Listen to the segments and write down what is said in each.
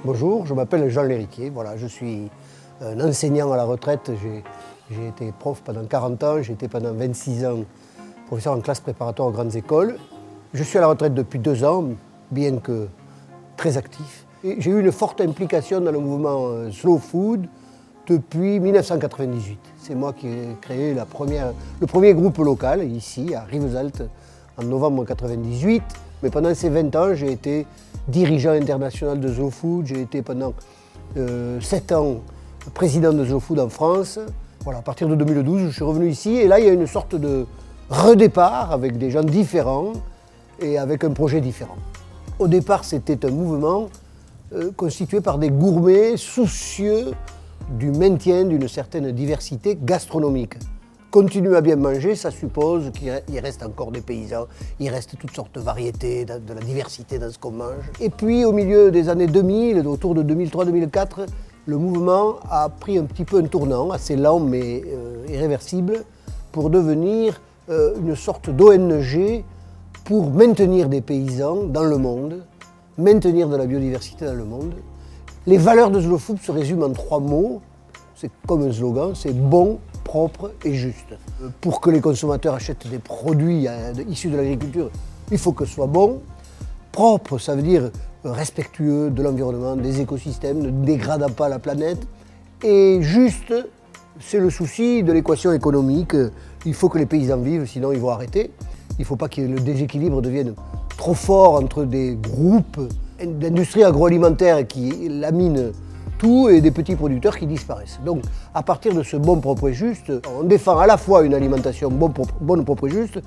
Bonjour, je m'appelle Jean Lhéritier, voilà, je suis un enseignant à la retraite, j'ai été prof pendant 40 ans, j'ai été pendant 26 ans professeur en classe préparatoire aux grandes écoles. Je suis à la retraite depuis 2 ans, bien que très actif. J'ai eu une forte implication dans le mouvement Slow Food depuis 1998. C'est moi qui ai créé le premier groupe local ici à Rivesaltes en novembre 1998. Mais pendant ces 20 ans, j'ai été dirigeant international de Slow Food. J'ai été pendant 7 ans président de Slow Food en France. Voilà, à partir de 2012, je suis revenu ici et là, il y a une sorte de redépart avec des gens différents et avec un projet différent. Au départ, c'était un mouvement constitué par des gourmets soucieux du maintien d'une certaine diversité gastronomique. Continuer à bien manger, ça suppose qu'il reste encore des paysans, il reste toutes sortes de variétés, de la diversité dans ce qu'on mange. Et puis au milieu des années 2000, autour de 2003-2004, le mouvement a pris un petit peu un tournant, assez lent mais irréversible, pour devenir une sorte d'ONG pour maintenir des paysans dans le monde, maintenir de la biodiversité dans le monde. Les valeurs de Slow Food se résument en 3 mots, c'est comme un slogan, c'est bon, propre et juste. Pour que les consommateurs achètent des produits issus de l'agriculture, il faut que ce soit bon. Propre, ça veut dire respectueux de l'environnement, des écosystèmes, ne dégradant pas la planète. Et juste, c'est le souci de l'équation économique. Il faut que les paysans vivent, sinon ils vont arrêter. Il ne faut pas que le déséquilibre devienne trop fort entre des groupes d'industrie agroalimentaire qui laminent tout et des petits producteurs qui disparaissent. Donc, à partir de ce bon, propre et juste, on défend à la fois une alimentation bonne, propre et juste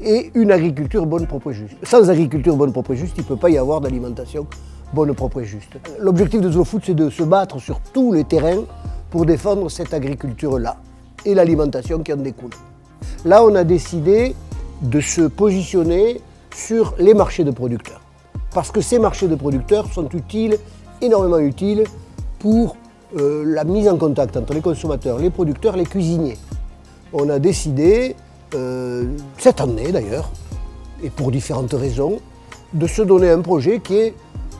et une agriculture bonne, propre et juste. Sans agriculture bonne, propre et juste, il ne peut pas y avoir d'alimentation bonne, propre et juste. L'objectif de Slow Food, c'est de se battre sur tous les terrains pour défendre cette agriculture-là et l'alimentation qui en découle. Là, on a décidé de se positionner sur les marchés de producteurs. Parce que ces marchés de producteurs sont utiles, énormément utiles, pour la mise en contact entre les consommateurs, les producteurs, les cuisiniers. On a décidé, cette année d'ailleurs, et pour différentes raisons, de se donner un projet qui est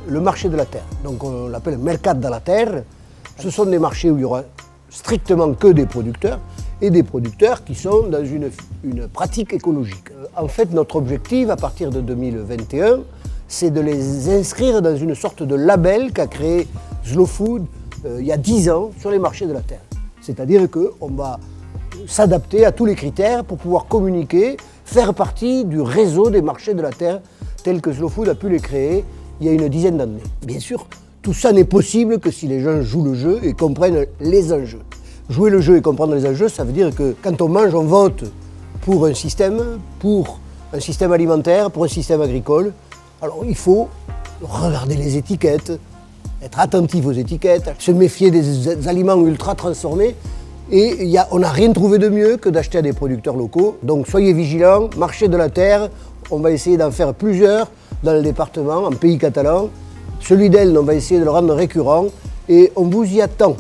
le marché de la terre. Donc on l'appelle Mercat de la terre. Ce sont des marchés où il y aura strictement que des producteurs et des producteurs qui sont dans une pratique écologique. En fait, notre objectif à partir de 2021, c'est de les inscrire dans une sorte de label qu'a créé Slow Food il y a 10 ans sur les marchés de la terre. C'est-à-dire qu'on va s'adapter à tous les critères pour pouvoir communiquer, faire partie du réseau des marchés de la terre tel que Slow Food a pu les créer il y a une dizaine d'années. Bien sûr, tout ça n'est possible que si les gens jouent le jeu et comprennent les enjeux. Jouer le jeu et comprendre les enjeux, ça veut dire que quand on mange, on vote pour un système alimentaire, pour un système agricole. Alors il faut regarder les étiquettes, être attentif aux étiquettes, se méfier des aliments ultra transformés. Et on n'a rien trouvé de mieux que d'acheter à des producteurs locaux. Donc soyez vigilants, marché de la terre, on va essayer d'en faire plusieurs dans le département, en pays catalan. Celui d'Elne, on va essayer de le rendre récurrent et on vous y attend.